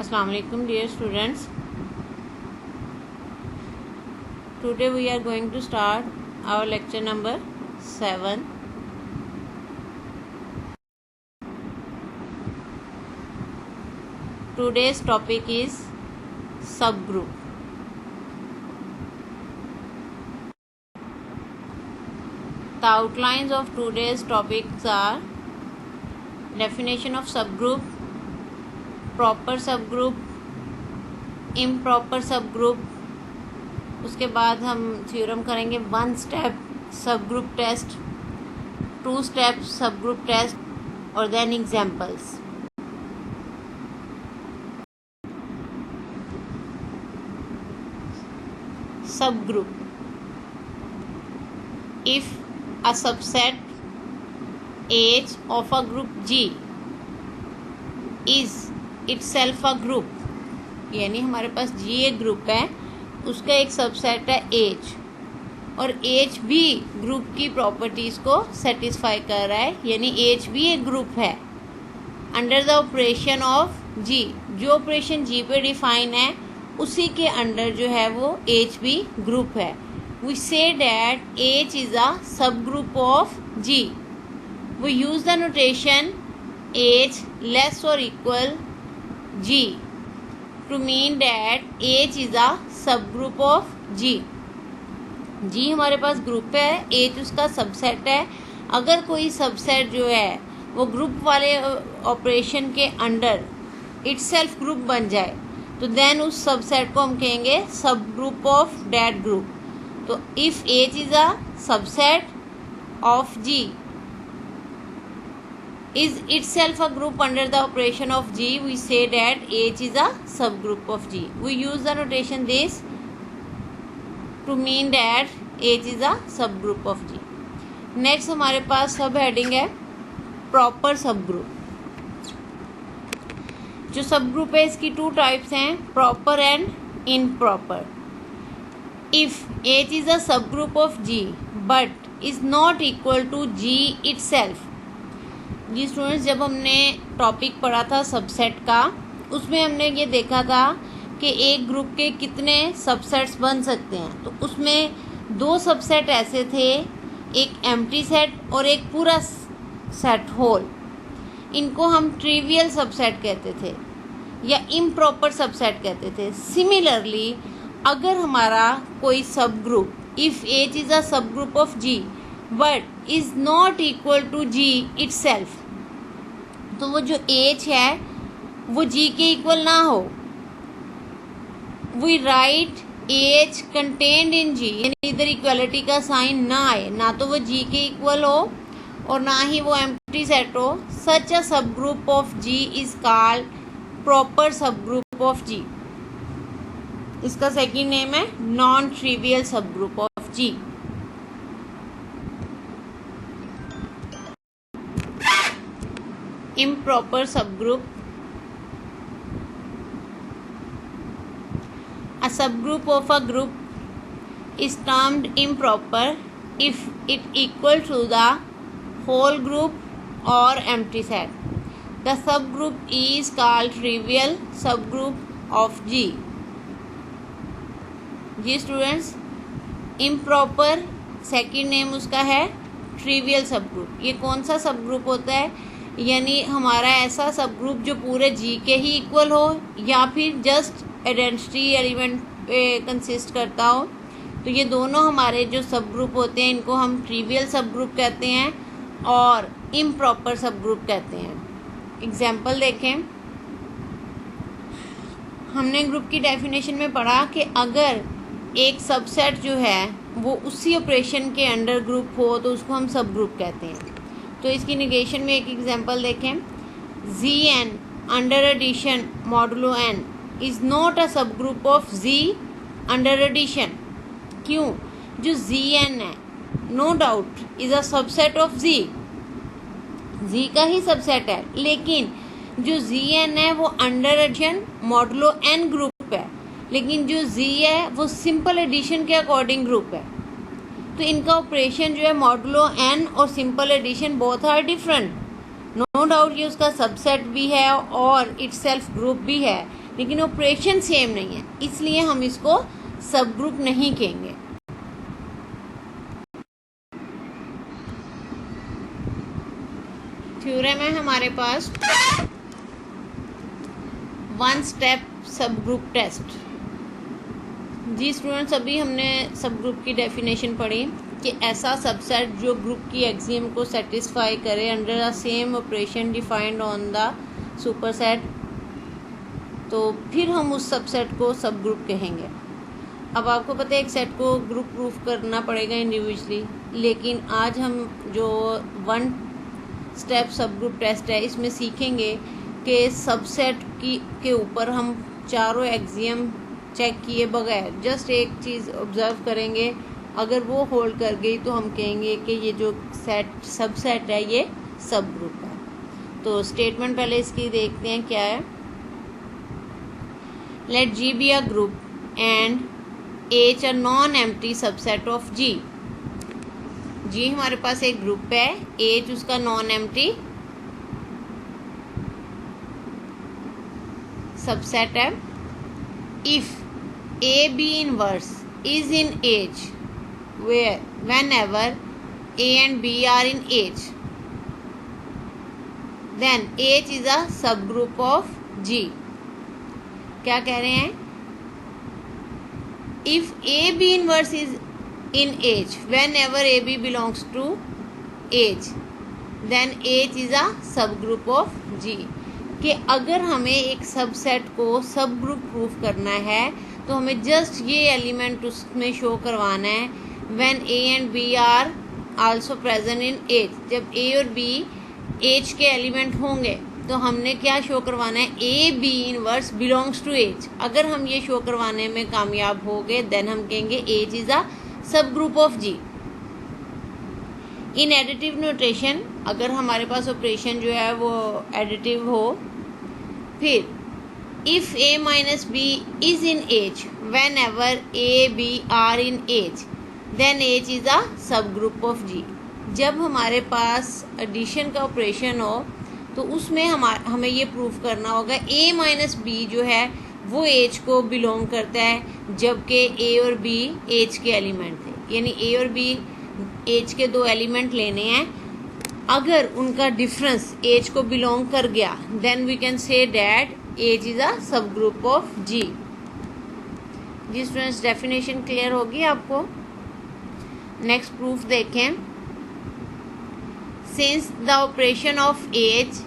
Assalamu alaikum dear students. Today we are going to start our lecture number 7. Today's topic is subgroup. The outlines of today's topics are definition of subgroup, proper सब group, improper सब group, उसके बाद हम theorem करेंगे 1 step सब group test, 2 step सब group test और then examples. सब group. If a subset H of a group G is itself a group, यानी हमारे पास G एक ग्रुप है, उसका एक सबसेट है H और H भी ग्रुप की प्रॉपर्टीज को सेटिस्फाई कर रहा है, यानी H भी एक ग्रुप है. Under the operation of G, जो ऑपरेशन G पे डिफाइन है उसी के अंडर जो है वो H भी ग्रुप है. वी से डैट H इज अ सब group of G. We use the notation H less और equal G to mean that H is a subgroup of G. G हमारे पास ग्रुप है, H उसका सबसेट है. अगर कोई सबसेट जो है वो ग्रुप वाले ऑपरेशन के अंडर इटसेल्फ ग्रुप बन जाए तो देन उस सबसेट को हम कहेंगे सब ग्रुप ऑफ दैट ग्रुप. तो if H is a subset of G is itself a group under the operation of G, we say that H is a subgroup of G. We use the notation this to mean that H is a subgroup of G. Next हमारे पास सब heading है proper सब group. जो सब group है इसकी 2 types हैं, proper and improper. If H is a subgroup of G but is not equal to G itself. जी स्टूडेंट्स, जब हमने टॉपिक पढ़ा था सबसेट का, उसमें हमने ये देखा था कि एक ग्रुप के कितने सबसेट्स बन सकते हैं. तो उसमें 2 सबसेट ऐसे थे, एक एम्प्टी सेट और एक पूरा सेट होल. इनको हम ट्रिवियल सबसेट कहते थे या इम्प्रॉपर सबसेट कहते थे. सिमिलरली अगर हमारा कोई sub group if H is a सब group of G but is not equal to G itself, तो वो जो H है वो G के इक्वल ना हो. We write H contained in G, यानी इधर इक्वलिटी का साइन ना आए, ना तो वो G के इक्वल हो और ना ही वो एम्प्टी सेट हो. सच अ सब group of G is called proper सब ग्रुप ऑफ G. इसका सेकंड नेम है नॉन ट्रिवियल सब group of G. Improper subgroup. A subgroup of a group is termed improper if it equal to the whole group or empty set. The subgroup is called trivial subgroup of G. जी students, improper second name उसका है trivial subgroup. ये कौन सा subgroup होता है? यानी हमारा ऐसा सब ग्रुप जो पूरे G के ही इक्वल हो या फिर जस्ट आइडेंटिटी एलिमेंट पे कंसिस्ट करता हो. तो ये दोनों हमारे जो सब ग्रुप होते हैं इनको हम ट्रिवियल सब ग्रुप कहते हैं और इम्प्रॉपर सब ग्रुप कहते हैं. एग्जाम्पल देखें, हमने ग्रुप की डेफिनेशन में पढ़ा कि अगर एक सबसेट जो है वो उसी ऑपरेशन के अंडर ग्रुप हो तो उसको हम सब ग्रुप कहते हैं. तो इसकी निगेशन में एक एग्जांपल देखें, Zn under addition modulo n is not a सब group of Z under addition. क्यों? जो Zn है no doubt is a subset of Z का ही सबसेट है, लेकिन जो Zn है वो under addition modulo n group है, लेकिन जो Z है वो सिंपल एडिशन के अकॉर्डिंग ग्रुप है. तो इनका ऑपरेशन जो है मॉडुलो n और simple addition both are different. No doubt ये उसका सबसेट भी है और इटसेल्फ ग्रुप भी है, लेकिन ऑपरेशन सेम नहीं है, इसलिए हम इसको सब ग्रुप नहीं कहेंगे। थ्योरम है हमारे पास वन स्टेप सब ग्रुप टेस्ट। जी स्टूडेंट्स, अभी हमने सब ग्रुप की डेफिनेशन पढ़ी कि ऐसा सबसेट जो ग्रुप की एक्सियम को सेटिस्फाई करे under the same operation defined on the superset, तो फिर हम उस सबसेट को सब ग्रुप कहेंगे। अब आपको पता है एक सेट को ग्रुप प्रूफ करना पड़ेगा इंडिविजुअली, लेकिन आज हम जो वन स्टेप सब ग्रुप टेस्ट है इसमें सीखेंगे कि सबसेट के ऊपर हम चारों एक्सियम चेक किए बगैर जस्ट एक चीज़ ऑब्जर्व करेंगे, अगर वो होल्ड कर गई तो हम कहेंगे कि ये जो सबसेट है ये सब ग्रुप है। तो स्टेटमेंट पहले इसकी देखते हैं क्या है। Let G be a group and H a non empty subset of G। G हमारे पास एक ग्रुप है, H उसका नॉन एम्प्टी सबसेट है। If A B inverse is in H whenever A and B are in H, then H is a subgroup of G। क्या कह रहे हैं? If A B inverse is in H whenever A B belongs to H, then H is a subgroup of G। कि अगर हमें एक subset को सब ग्रुप प्रूफ करना है तो हमें जस्ट ये एलिमेंट उसमें शो करवाना है when A and B are also present in H। जब A और B H के एलिमेंट होंगे तो हमने क्या शो करवाना है? A B inverse belongs to H। अगर हम ये शो करवाने में कामयाब हो गए देन हम कहेंगे H इज अ सब group of G। In additive notation, अगर हमारे पास ऑपरेशन जो है वो एडिटिव हो, फिर if A minus B is in H whenever A B are in H, then H is a सब ग्रुप ऑफ G। जब हमारे पास एडिशन का ऑपरेशन हो तो उसमें हमें ये प्रूफ करना होगा A माइनस B जो है वो H को बिलोंग करता है, जबकि A और B H के एलिमेंट थे। यानी A और B H के दो एलिमेंट लेने हैं, अगर उनका डिफरेंस H को बिलोंग कर गया then we can say that H is a सब ग्रुप ऑफ G। जी स्टूडेंट्स, डेफिनेशन क्लियर होगी आपको। नेक्स्ट प्रूफ देखें। Since the operation of H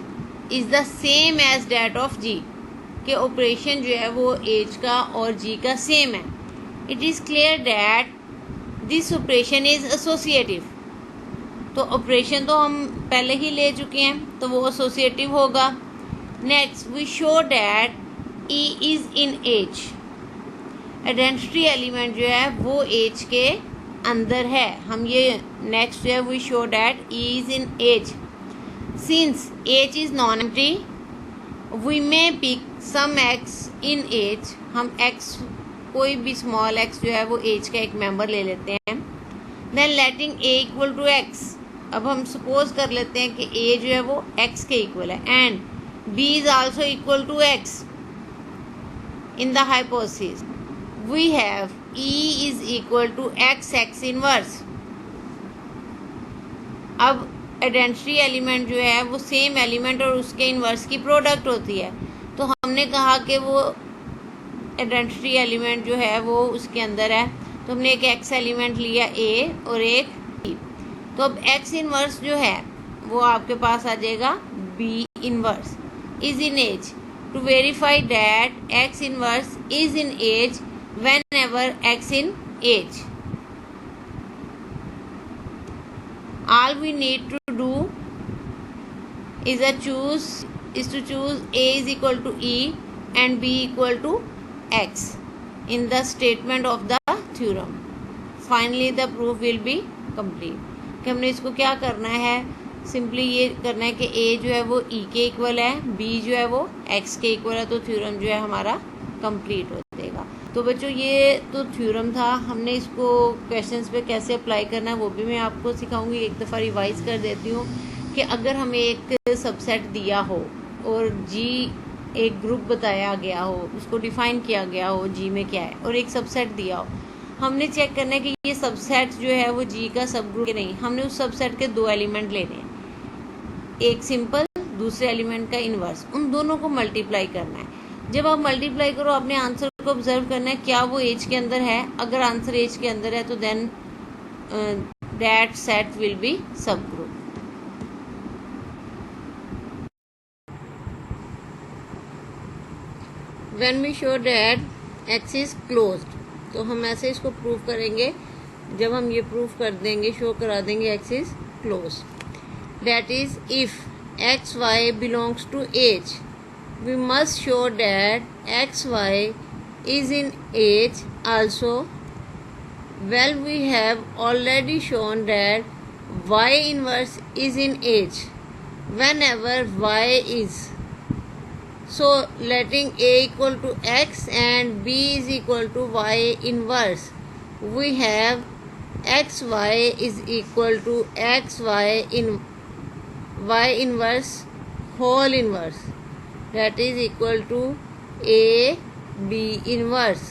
is the same as that of G, के operation जो है वो H का और G का सेम है, it is clear that this operation is associative. तो ऑपरेशन तो हम पहले ही ले चुके हैं तो वो एसोसिएटिव होगा। Next we show that E is in H। Identity element जो है वो H के अंदर है। हम ये नेक्स्ट जो है we show that E is in H। Since H is non empty we may pick some x in H। हम x कोई भी स्मॉल x जो है वो H का एक मेंबर ले लेते हैं। Then letting A equal to x। अब हम सपोज कर लेते हैं कि A जो है वो x के इक्वल है and B is also equal to x। In the hypothesis we have E is equal to x inverse. अब आइडेंटिटी एलिमेंट जो है वो सेम एलिमेंट और उसके इनवर्स की प्रोडक्ट होती है, तो हमने कहा कि वो आइडेंटिटी एलिमेंट जो है वो उसके अंदर है, तो हमने एक x एलिमेंट लिया A और एक B। तो अब x इनवर्स जो है वो आपके पास आ जाएगा B inverse is in H। To verify that x inverse is in H whenever x in H, all we need to do is to choose A is equal to E and B equal to x in the statement of the theorem. Finally the proof will be complete। कि हमने इसको क्या करना है, simply ये करना है कि A जो है वो E के इक्वल है, B जो है वो x के इक्वल है, तो थ्योरम जो है हमारा कंप्लीट हो जाएगा। तो बच्चों ये तो थ्योरम था, हमने इसको क्वेश्चंस पे कैसे अप्लाई करना है वो भी मैं आपको सिखाऊंगी। एक दफ़ा रिवाइज कर देती हूँ कि अगर हमें एक सबसेट दिया हो और G एक ग्रुप बताया गया हो, उसको डिफाइन किया गया हो जी में क्या है, और एक सबसेट दिया हो, हमने चेक करना है कि ये सबसेट जो है वो जी का सब ग्रुप नहीं, हमने उस सबसेट के दो एलिमेंट लेने हैं, एक सिंपल, दूसरे एलिमेंट का इनवर्स, उन दोनों को मल्टीप्लाई करना है। जब आप मल्टीप्लाई करो अपने आंसर को ऑब्जर्व करना है क्या वो एज के अंदर है, अगर आंसर एज के अंदर है तो then that set will be sub group. When we show that X is closed, तो हम ऐसे इसको प्रूव करेंगे, जब हम ये प्रूव कर देंगे, शो करा देंगे x is closed, that is if x y belongs to H, we must show that xy is in age also. Well, we have already shown that y inverse is in age whenever y is. So letting a equal to x and b is equal to y inverse, we have xy is equal to xy in y inverse whole inverse, that is equal to a b inverse.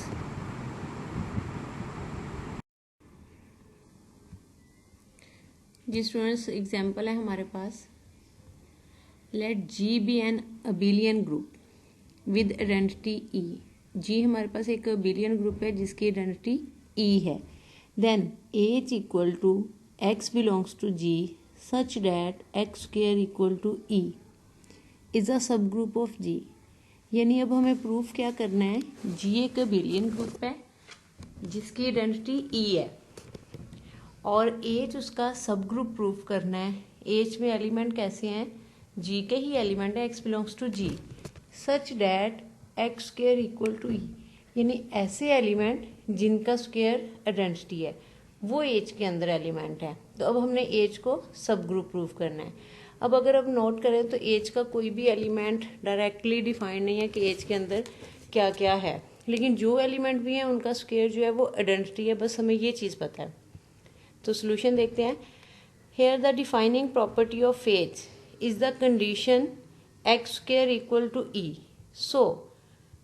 जी students, example है हमारे पास, let G be an abelian group with identity E. जी हमारे पास एक abelian group है जिसकी आइडेंटिटी ई है। Then H equal to x belongs to G such that X square equal to E is a सब ग्रुप ऑफ जी। यानी अब हमें प्रूफ क्या करना है, जी एक अबिलियन ग्रुप है जिसकी आइडेंटिटी ई है और एच उसका सब ग्रुप प्रूफ करना है। एच में एलिमेंट कैसे हैं, जी के ही एलिमेंट है, X belongs to G such that X square equal to E, यानी ऐसे एलिमेंट जिनका स्क्वायर आइडेंटिटी है वो एच के अंदर एलिमेंट है। तो अब हमने एच को सब ग्रुप प्रूफ करना है। अब अगर अब नोट करें तो एच का कोई भी एलिमेंट डायरेक्टली डिफाइंड नहीं है कि एच के अंदर क्या क्या है, लेकिन जो एलिमेंट भी हैं उनका स्क्वायर जो है वो आइडेंटिटी है, बस हमें ये चीज़ पता है। तो सोल्यूशन देखते हैं। Here the defining property of H is the condition X square equal to E, so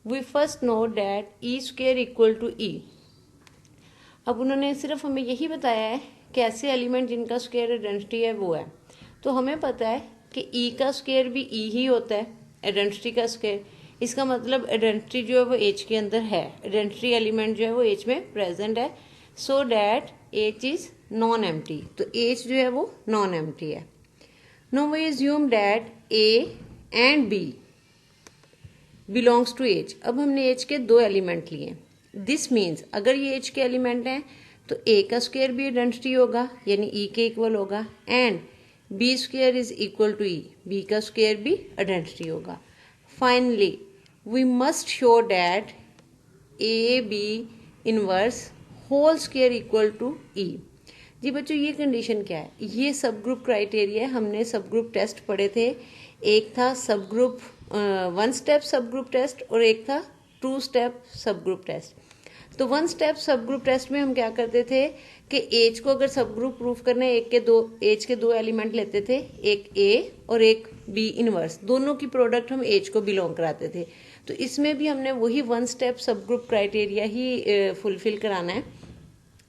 we first know that E square equal to E. अब उन्होंने सिर्फ हमें यही बताया है कि ऐसे एलिमेंट जिनका स्क्वायर आइडेंटिटी है वो है, तो हमें पता है कि ई का स्क्वायर भी ई ही होता है आइडेंटिटी का स्क्वायर। इसका मतलब आइडेंटिटी जो है वो एच के अंदर है, आइडेंटिटी एलिमेंट जो है वो एच में प्रेजेंट है, so that H is non empty. तो एच जो है वो नॉन एम्प्टी है। Now we assume that A and B belongs to H. अब हमने एच के दो एलिमेंट लिए, दिस मीन्स अगर ये एच के एलिमेंट हैं तो ए का स्क्वायर भी आइडेंटिटी होगा यानी ई के इक्वल होगा, and B square is equal to E, B का स्क्वायर भी आइडेंटिटी होगा। Finally we must show that A B inverse whole square equal to E. जी बच्चों, ये कंडीशन क्या है, ये सब ग्रुप क्राइटेरिया है। हमने सब ग्रुप टेस्ट पढ़े थे, एक था सब ग्रुप 1 स्टेप सब ग्रुप टेस्ट और एक था 2 स्टेप सब ग्रुप टेस्ट। तो 1 स्टेप सब ग्रुप टेस्ट में हम क्या करते थे कि एच को अगर सब ग्रुप प्रूफ करने एच के दो एलिमेंट लेते थे, एक ए और एक बी इनवर्स, दोनों की प्रोडक्ट हम एच को बिलोंग कराते थे। तो इसमें भी हमने वही 1 स्टेप सब ग्रुप क्राइटेरिया ही फुलफिल कराना है।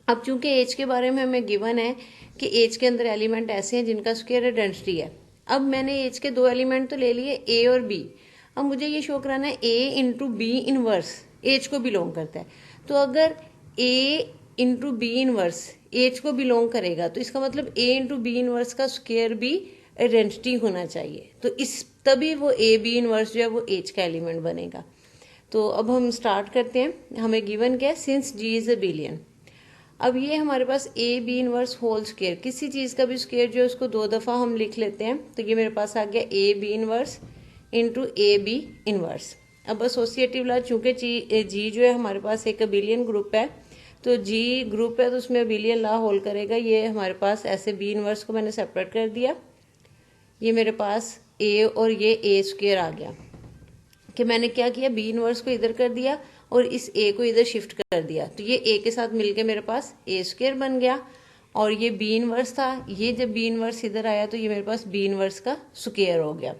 अब चूंकि एच के बारे में हमें गिवन है कि एच के अंदर एलिमेंट ऐसे हैं जिनका स्क्वायर आइडेंटिटी है। अब मैंने एच के दो एलिमेंट तो ले लिए, ए और बी। अब मुझे ये शो कराना है ए इंटू बी इनवर्स एच को बिलोंग करता है। तो अगर ए इंटू बी इनवर्स एच को बिलोंग करेगा तो इसका मतलब ए इंटू बी इनवर्स का स्क्वायर भी आइडेंटिटी होना चाहिए, तो इस तभी वो ए बी इनवर्स जो है वो एच का एलिमेंट बनेगा। तो अब हम स्टार्ट करते हैं। हमें गिवन क्या है, सिंस जी इज अबिलियन। अब ये हमारे पास A B inverse whole square, किसी चीज का भी स्क्वायर जो है उसको 2 दफा हम लिख लेते हैं। तो ये मेरे पास आ गया A B inverse into A B inverse. अब एसोसिएटिव लॉ, चूंकि जी जो है हमारे पास एक अबिलियन ग्रुप है, तो जी ग्रुप है तो उसमें अबिलियन लॉ होल्ड करेगा। ये हमारे पास ऐसे बी इनवर्स को मैंने सेपरेट कर दिया, ये मेरे पास ए और ये ए स्क्वायर आ गया कि मैंने क्या किया, बी इनवर्स को इधर कर दिया और इस ए को इधर शिफ्ट कर दिया, तो ये ए के साथ मिलके मेरे पास ए स्क्वायर बन गया। और ये बी इनवर्स था, ये जब बी इनवर्स इधर आया तो ये मेरे पास बी इनवर्स का स्क्वायर हो गया।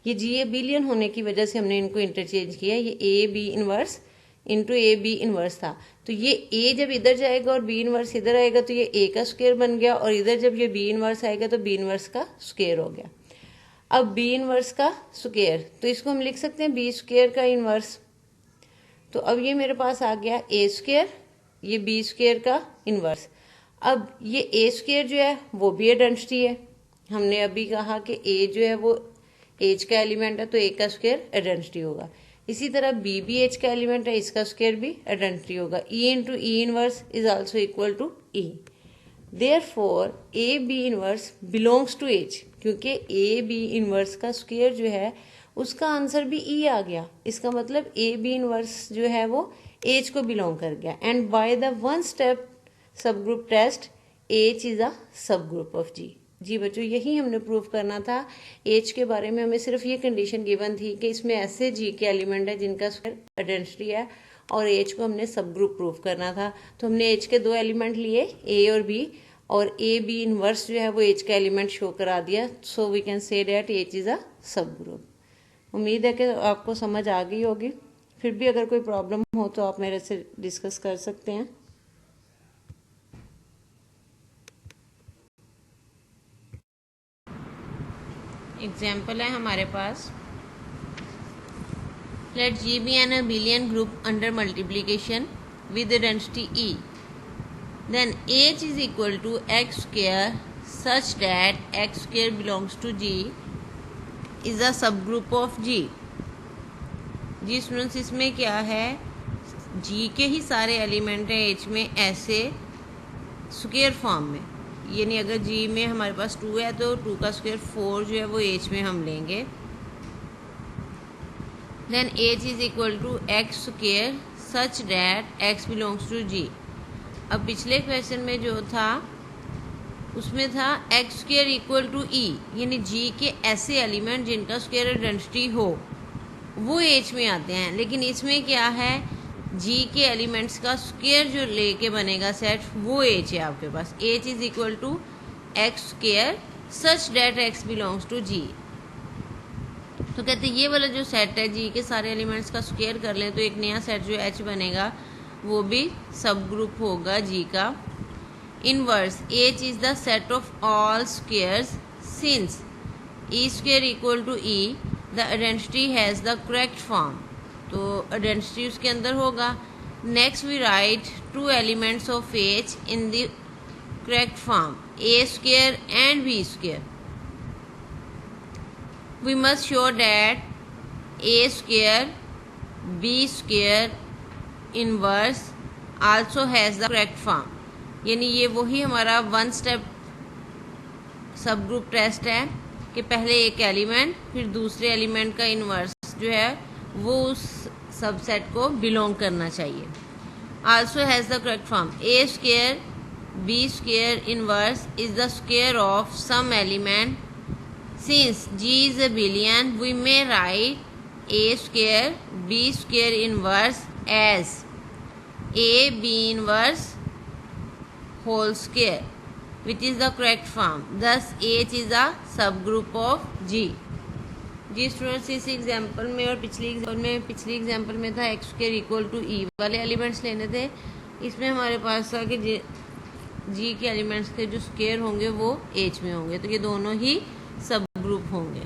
ये जी एबिलियन होने की वजह से हमने इनको इंटरचेंज किया। ये A B inverse into A B inverse था, तो ये ए जब इधर जाएगा और बी इनवर्स इधर आएगा तो ये ए का स्क्वायर बन गया, और इधर जब ये बी इनवर्स आएगा तो बी इनवर्स का स्क्वायर हो गया। अब बी इनवर्स का स्क्वायर, तो इसको हम लिख सकते हैं बी स्क्वायर का इनवर्स। तो अब ये मेरे पास आ गया ए स्क्वायर, ये बी स्क्वायर का इनवर्स। अब ये ए स्क्वायर जो है वो भी आइडेंटिटी है। हमने अभी कहा कि ए जो है वो एच का एलिमेंट है, तो ए का स्क्वायर आइडेंटिटी होगा। इसी तरह बी भी एच का एलिमेंट है, इसका स्क्वायर भी आइडेंटिटी होगा। E into E inverse is also equal to E. Therefore A B inverse belongs to H, क्योंकि ए बी इनवर्स का स्क्वायर जो है उसका आंसर भी ई आ गया। इसका मतलब ए बी इनवर्स जो है वो एच को बिलोंग कर गया। And by the one step सब group test H is a सब ग्रुप ऑफ जी। जी बच्चों, यही हमने प्रूव करना था। एच के बारे में हमें सिर्फ ये कंडीशन गिवन थी कि इसमें ऐसे जी के एलिमेंट है जिनका स्क्वायर आइडेंटिटी है, और एच को हमने सब ग्रुप प्रूव करना था। तो हमने एच के दो एलिमेंट लिए, ए और बी, और ए बी इनवर्स जो है वो एच का एलिमेंट शो करा दिया। So we can say that H is a सब ग्रुप। उम्मीद है कि आपको समझ आ गई होगी। फिर भी अगर कोई प्रॉब्लम हो तो आप मेरे से डिस्कस कर सकते हैं। एग्जाम्पल है हमारे पास, let G be an abelian group under multiplication with identity E, then H is equal to X square such that X square belongs to G is a सब ग्रुप ऑफ जी। जी students, इसमें क्या है, जी के ही सारे element हैं H में ऐसे स्क्वायर फॉर्म में, यानी अगर जी में हमारे पास 2 है तो 2 का स्क्वायर 4 जो है वो एच में हम लेंगे। Then H is equal to X square such that X belongs to G. अब पिछले क्वेश्चन में जो था उसमें था x square equal to E, यानी जी के ऐसे एलिमेंट जिनका स्क्वायर आइडेंटिटी हो वो एच में आते हैं। लेकिन इसमें क्या है, जी के एलिमेंट्स का स्क्वायर जो लेके बनेगा सेट वो एच है आपके पास। H is equal to X square such that X belongs to G. तो कहते हैं ये वाला जो सेट है जी के सारे एलिमेंट्स का स्क्वायर कर लें तो एक नया सेट जो एच बनेगा वो भी सब ग्रुप होगा जी का। Inverse H is the set of all squares since E square equal to E the identity has the correct form. तो आइडेंटिटी उसके अंदर होगा। Next we write 2 elements of H in the correct form, A square and B square. We must show that A square B square inverse also has the correct form, यानी ये वही हमारा one step सब group test है कि पहले एक element फिर दूसरे एलिमेंट का इनवर्स जो है वो उस सबसेट को बिलोंग करना चाहिए। Also has the correct form, A square B square inverse is the square of some element. Since G is abelian we may write A square B square inverse as A B inverse whole square, which is the correct form. Thus H is a subgroup of G. जी students, इस example में और पिछली example में था x square equal to E वाले elements लेने थे। इसमें हमारे पास था कि जी के एलिमेंट्स के जो स्क्वायर होंगे वो एच में होंगे, तो ये दोनों ही सब ग्रुप होंगे।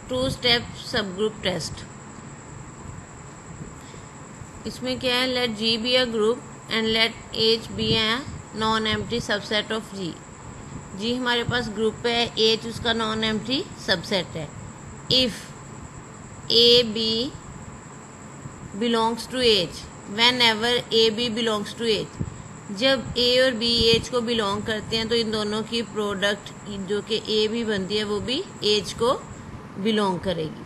टू स्टेप सब ग्रुप टेस्ट। इसमें क्या है, let G be a group and let H be a non empty subset of G. G हमारे पास ग्रुप है, एच उसका नॉन एम्प्टी सबसेट है। If A B belongs to H, whenever A B belongs to H, जब A और B H को belong करते हैं तो इन दोनों की प्रोडक्ट जो कि ए बी बनती है वो भी एच को बिलोंग करेगी।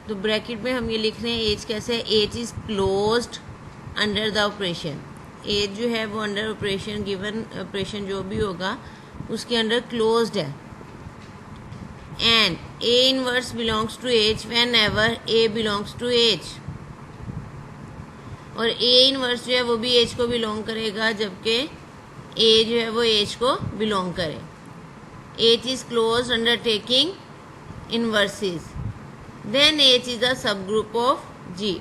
तो ब्रैकेट में हम ये लिख रहे हैं एच कैसे है, H is closed under the operation. H जो है वो अंडर ऑपरेशन, गिवन ऑपरेशन जो भी होगा उसके अंडर क्लोज्ड है। And A inverse belongs to H whenever A belongs to H. और ए इनवर्स जो है वो भी एज को बिलोंग करेगा, जबकि ए जो है वो एज को बिलोंग करे। H is close under taking inverses, then H is a सब ग्रुप ऑफ जी।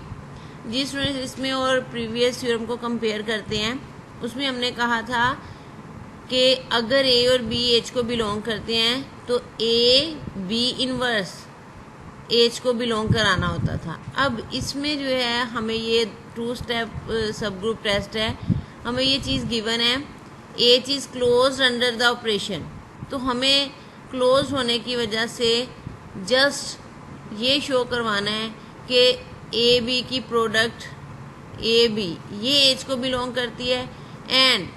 जिस इसमें और प्रीवियस थ्योरम को कंपेयर करते हैं, उसमें हमने कहा था कि अगर ए और बी एच को बिलोंग करते हैं तो ए बी इनवर्स एच को बिलोंग कराना होता था। अब इसमें जो है हमें ये 2 स्टेप सब ग्रुप टेस्ट है, हमें ये चीज़ गिवन है H is close under the operation, तो हमें क्लोज होने की वजह से जस्ट ये शो करवाना है कि ए बी की प्रोडक्ट ए बी ये एच को बिलोंग करती है एंड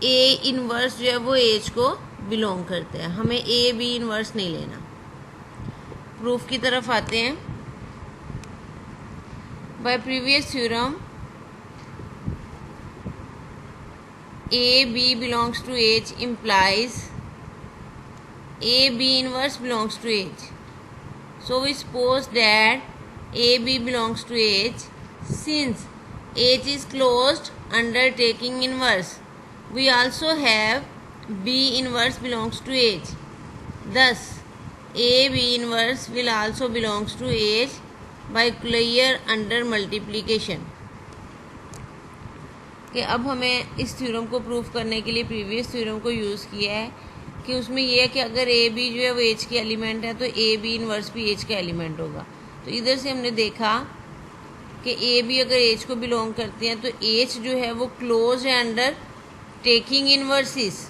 ए इनवर्स जो है वो एच को बिलोंग करते हैं। हमें ए बी इनवर्स नहीं लेना। प्रूफ की तरफ आते हैं। By previous theorem A B belongs to H implies A B inverse belongs to H, so we suppose that A B belongs to H. Since H is closed under taking inverse, we also have B inverse belongs to H. Thus, A B inverse will also belongs to H by clear under multiplication. कि अब हमें इस theorem को proof करने के लिए previous theorem को use किया है कि उसमें यह है कि अगर ए बी जो है वो एच के एलिमेंट है तो ए बी इनवर्स भी एच का एलिमेंट होगा। तो इधर से हमने देखा कि ए बी अगर एच को बिलोंग करते हैं तो एच जो है वो क्लोज है अंडर टेकिंग इनवर्सिस।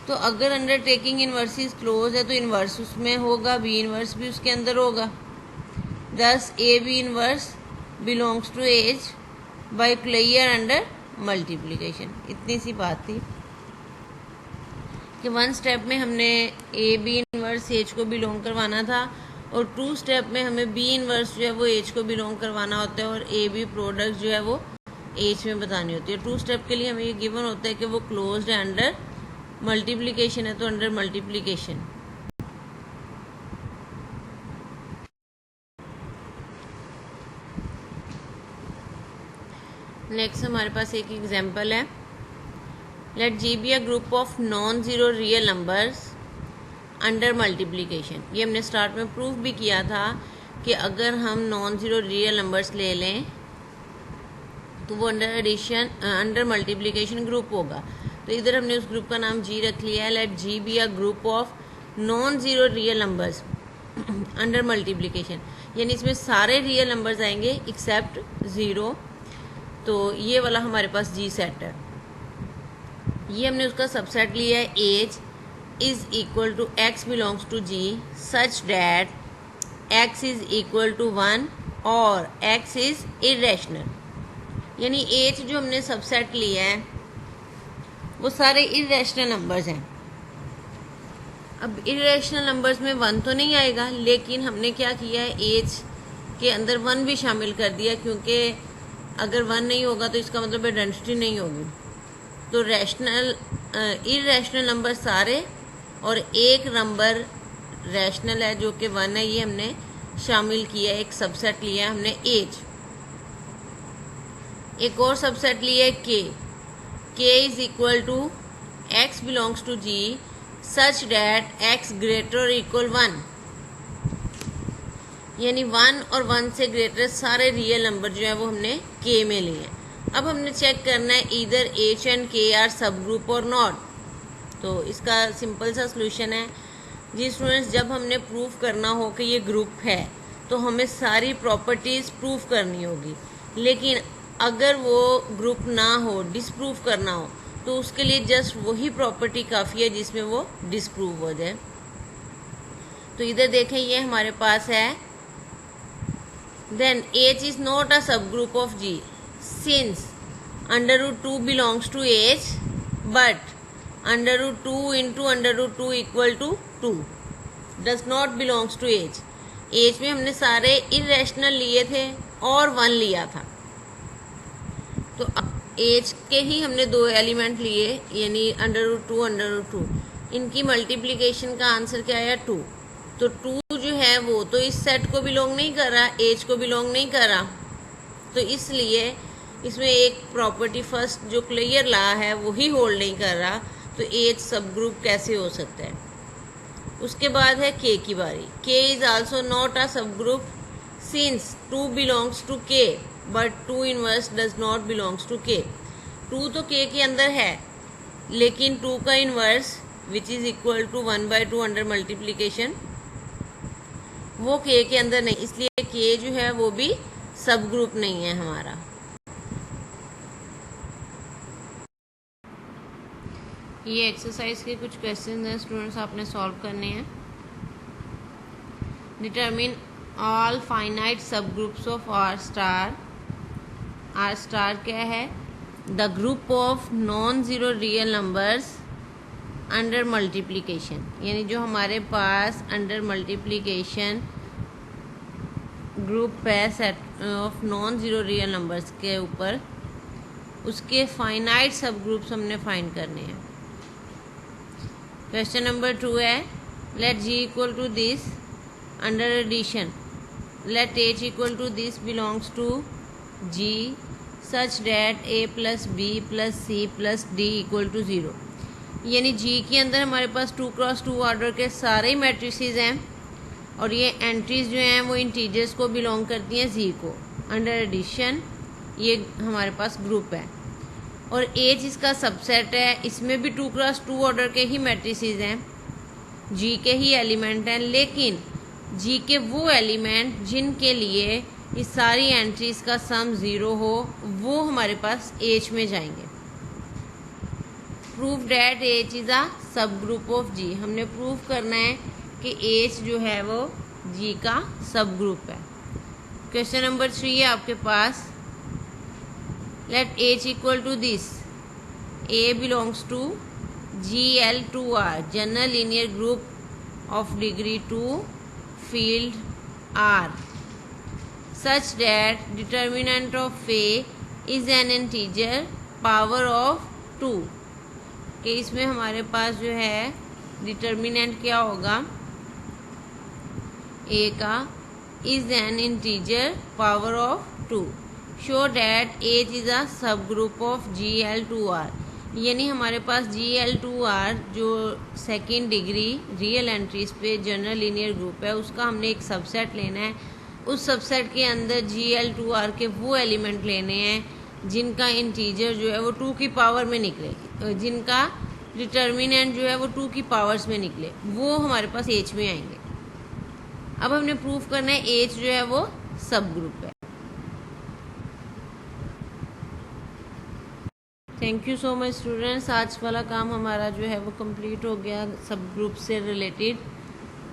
तो अगर अंडर टेकिंग इनवर्सिस क्लोज है तो इनवर्स उसमें होगा, बी इनवर्स भी उसके अंदर होगा। Thus A B inverse belongs to H by clear under multiplication. इतनी सी बात थी कि 1 स्टेप में हमने ए बी इनवर्स एच को बिलोंग करवाना था और 2 स्टेप में हमें बी इनवर्स जो है वो एच को बिलोंग करवाना होता है और ए बी प्रोडक्ट जो है वो एच में बतानी होती है। 2 स्टेप के लिए हमें ये गिवन होता है कि वो क्लोज्ड है अंडर मल्टीप्लिकेशन है तो अंडर मल्टीप्लिकेशन। नेक्स्ट हमारे पास एक एग्जाम्पल है। Let G be a group of non zero real numbers under multiplication. ये हमने स्टार्ट में प्रूफ भी किया था कि अगर हम नॉन ज़ीरो रियल नंबर्स ले लें तो वो under addition under multiplication group होगा। तो इधर हमने उस ग्रुप का नाम जी रख लिया है। Let G be a group of non zero real numbers under multiplication, यानी इसमें सारे रियल नंबर्स आएंगे एक्सेप्ट ज़ीरो। तो ये वाला हमारे पास जी सेट है। ये हमने उसका सबसेट लिया है H is equal to x belongs to G such that x is equal to 1 और एक्स इज इरेशनल। यानी एज जो हमने सबसेट लिया है वो सारे इरेशनल नंबर्स हैं। अब इरेशनल नंबर्स में 1 तो नहीं आएगा, लेकिन हमने क्या किया है एज के अंदर 1 भी शामिल कर दिया, क्योंकि अगर 1 नहीं होगा तो इसका मतलब आइडेंटिटी नहीं होगी। तो रैशनल इरेशनल नंबर सारे और एक नंबर रैशनल है जो कि 1 है, ये हमने शामिल किया है। एक सबसेट लिया है हमने एज। एक और सबसेट लिया है K is equal to x belongs to G such that x greater और इक्वल 1, यानी 1 और 1 से ग्रेटर सारे रियल नंबर जो है वो हमने के में लिए हैं। अब हमने चेक करना है इधर एच एंड के आर सब ग्रुप और नॉट। तो इसका सिंपल सा सॉल्यूशन है जी स्टूडेंट्स, जब हमने प्रूफ करना हो कि ये ग्रुप है तो हमें सारी प्रॉपर्टीज़ प्रूफ करनी होगी, लेकिन अगर वो ग्रुप ना हो, डिसप्रूफ करना हो, तो उसके लिए जस्ट वही प्रॉपर्टी काफ़ी है जिसमें वो डिसप्रूव हो जाए। तो इधर देखें ये हमारे पास है then H is not a subgroup of G since under root 2 belongs to H but under root 2 into under root 2 equal to 2 does not belongs to H। H में हमने सारे irrational लिए थे और 1 लिया था, तो अब H के ही हमने 2 एलिमेंट लिए, यानी अंडर रूट 2 अंडर रूट 2, इनकी मल्टीप्लिकेशन का आंसर क्या आया 2। तो 2 जो है वो तो इस सेट को बिलोंग नहीं कर रहा, एज को बिलोंग नहीं कर रहा, तो इसलिए इसमें एक प्रॉपर्टी फर्स्ट जो क्लियर ला है वही होल्ड नहीं कर रहा, तो एच सब ग्रुप कैसे हो सकता है। उसके बाद है के की बारी। के इज आल्सो नॉट अ सब group since 2 belongs to K but 2 inverse does not belongs to K. 2 तो के के अंदर है, लेकिन 2 का inverse which is equal to 1/2 under multiplication वो के अंदर नहीं, इसलिए के जो है वो भी सब ग्रुप नहीं है हमारा। ये एक्सरसाइज के कुछ क्वेश्चन हैं स्टूडेंट्स, आपने सॉल्व करने हैं। Determine all finite subgroups of R star. R star क्या है? The group of non zero real numbers under multiplication, यानी जो हमारे पास अंडर मल्टीप्लीकेशन ग्रुप है set of non zero real numbers के ऊपर, उसके फाइनाइट सब ग्रुप्स हमने फाइंड करने हैं। क्वेश्चन नंबर 2 है, let G equal to this under addition, let H equal to this belongs to G such that A plus B plus C plus D equal to 0। यानी G के अंदर हमारे पास 2x2 order के सारे ही matrices हैं और ये एंट्रीज जो हैं वो इंटीजर्स को बिलोंग करती हैं जी को। अंडर एडिशन ये हमारे पास ग्रुप है और एच इसका सबसेट है, इसमें भी 2x2 ऑर्डर के ही मैट्रिसेस हैं, जी के ही एलिमेंट हैं, लेकिन जी के वो एलिमेंट जिनके लिए इस सारी एंट्रीज का सम 0 हो वो हमारे पास एच में जाएंगे। Prove that H is a सब ग्रुप ऑफ जी, हमने प्रूव करना है कि एच जो है वो जी का सब ग्रुप है। क्वेश्चन नंबर 3 है आपके पास, let H equal to this, A belongs to GL2R general linear group of degree 2 field R such that determinant of A is an integer power of 2, कि इसमें हमारे पास जो है डिटर्मिनेंट क्या होगा ए का, is an integer power of 2। Show that H is a सब group of GL2R, यानी हमारे पास GL2R जो सेकेंड डिग्री रियल एंट्रीज पे जनरल लीनियर ग्रुप है उसका हमने एक सबसेट लेना है। उस सबसेट के अंदर GL2R के वो एलिमेंट लेने हैं जिनका इंटीजर जो है वो 2 की पावर में निकले, जिनका डिटर्मिनेंट जो है वो 2 की पावर्स में निकले, वो हमारे पास एच में आएंगे। अब हमने प्रूफ करना है एच जो है वो सब ग्रुप है। Thank you so much students, आज वाला काम हमारा जो है वो कंप्लीट हो गया सब ग्रुप से रिलेटेड।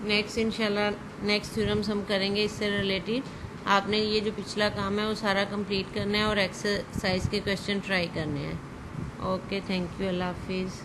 नेक्स्ट इंशाल्लाह नेक्स्ट थ्योरम्स हम करेंगे इससे रिलेटेड। आपने ये जो पिछला काम है वो सारा कंप्लीट करना है और एक्सरसाइज के क्वेश्चन ट्राई करने हैं। ओके, थैंक यू, अल्लाह हाफिज़।